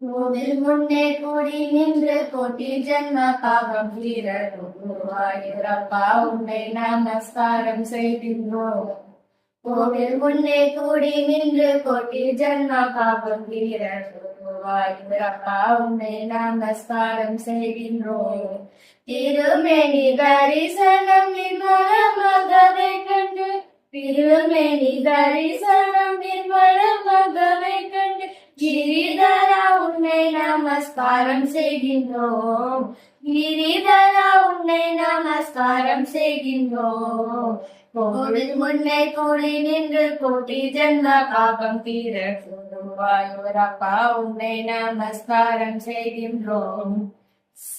கோவில் முன்னே கூடி நின்று கோட்டி ஜன்ம பாவம் தீரப்பா உன்னை நமஸ்காரம் செய்கின்றோம். கோவில் முன்னே கூடி நின்று கோட்டி ஜன்ம பாவம் தீரப்பா உன்னை நமஸ்காரம் செய்கின்றோம். திருமேனி தரிசனம் நிர்மலமாகவே கண்டு திருமேனி தரிசனம் நிர்மலமாகவே கண்டு கிரிதரா உன்னை நமஸ்காரம் செய்கின்றோம். கிரிதரா உன்னை நமஸ்காரம் செய்கின்றோம். கோவில் முன்னே கூடி நின்று கோட்டி ஜன்ம பாபம் தீர வாயுரப்பா உன்னை நமஸ்காரம் செய்கின்றோம்.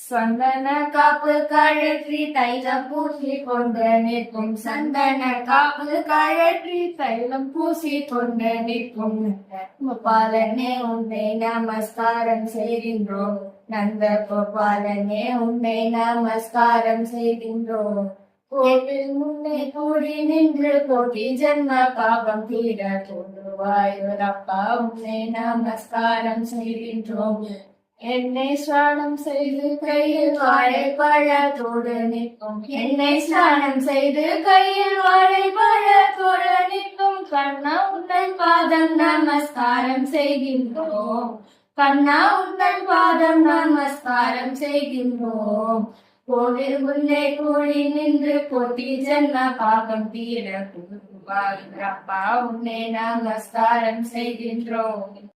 சந்தன காப்பு கழற்றி தைலம் பூசி கொண்டு நிற்கும் சந்தன காப்பு கழற்றி தைலம் பூசி கொண்டு நிற்கும் கோபாலனே உன்னை நமஸ்காரம் செய்கின்றோம். நந்த கோபாலனே உன்னை நமஸ்காரம் செய்கின்றோம். கோவில் முன்னே கூடி நின்று கோட்டி ஜன்ம பாபம் தீர வாயுரப்பா உன்னை நமஸ்காரம் செய்கின்றோம். என்னை ஸ்நானம் செய்து கையில் வாழைப்பழத்தோடு நிற்கும் என்னை ஸ்நானம் செய்து கையில் வாழைப்பழத்தோடு நிற்கும் கண்ணா உந்தன் பாதம் நமஸ்காரம் செய்கின்றோம். கண்ணா உந்தன் பாதம் நமஸ்காரம் செய்கின்றோம். கோவில் முன்னே கூடி நின்று கோட்டி ஜன்ம பாபம் தீர அப்பா உன்னை நமஸ்காரம் செய்கின்றோம்.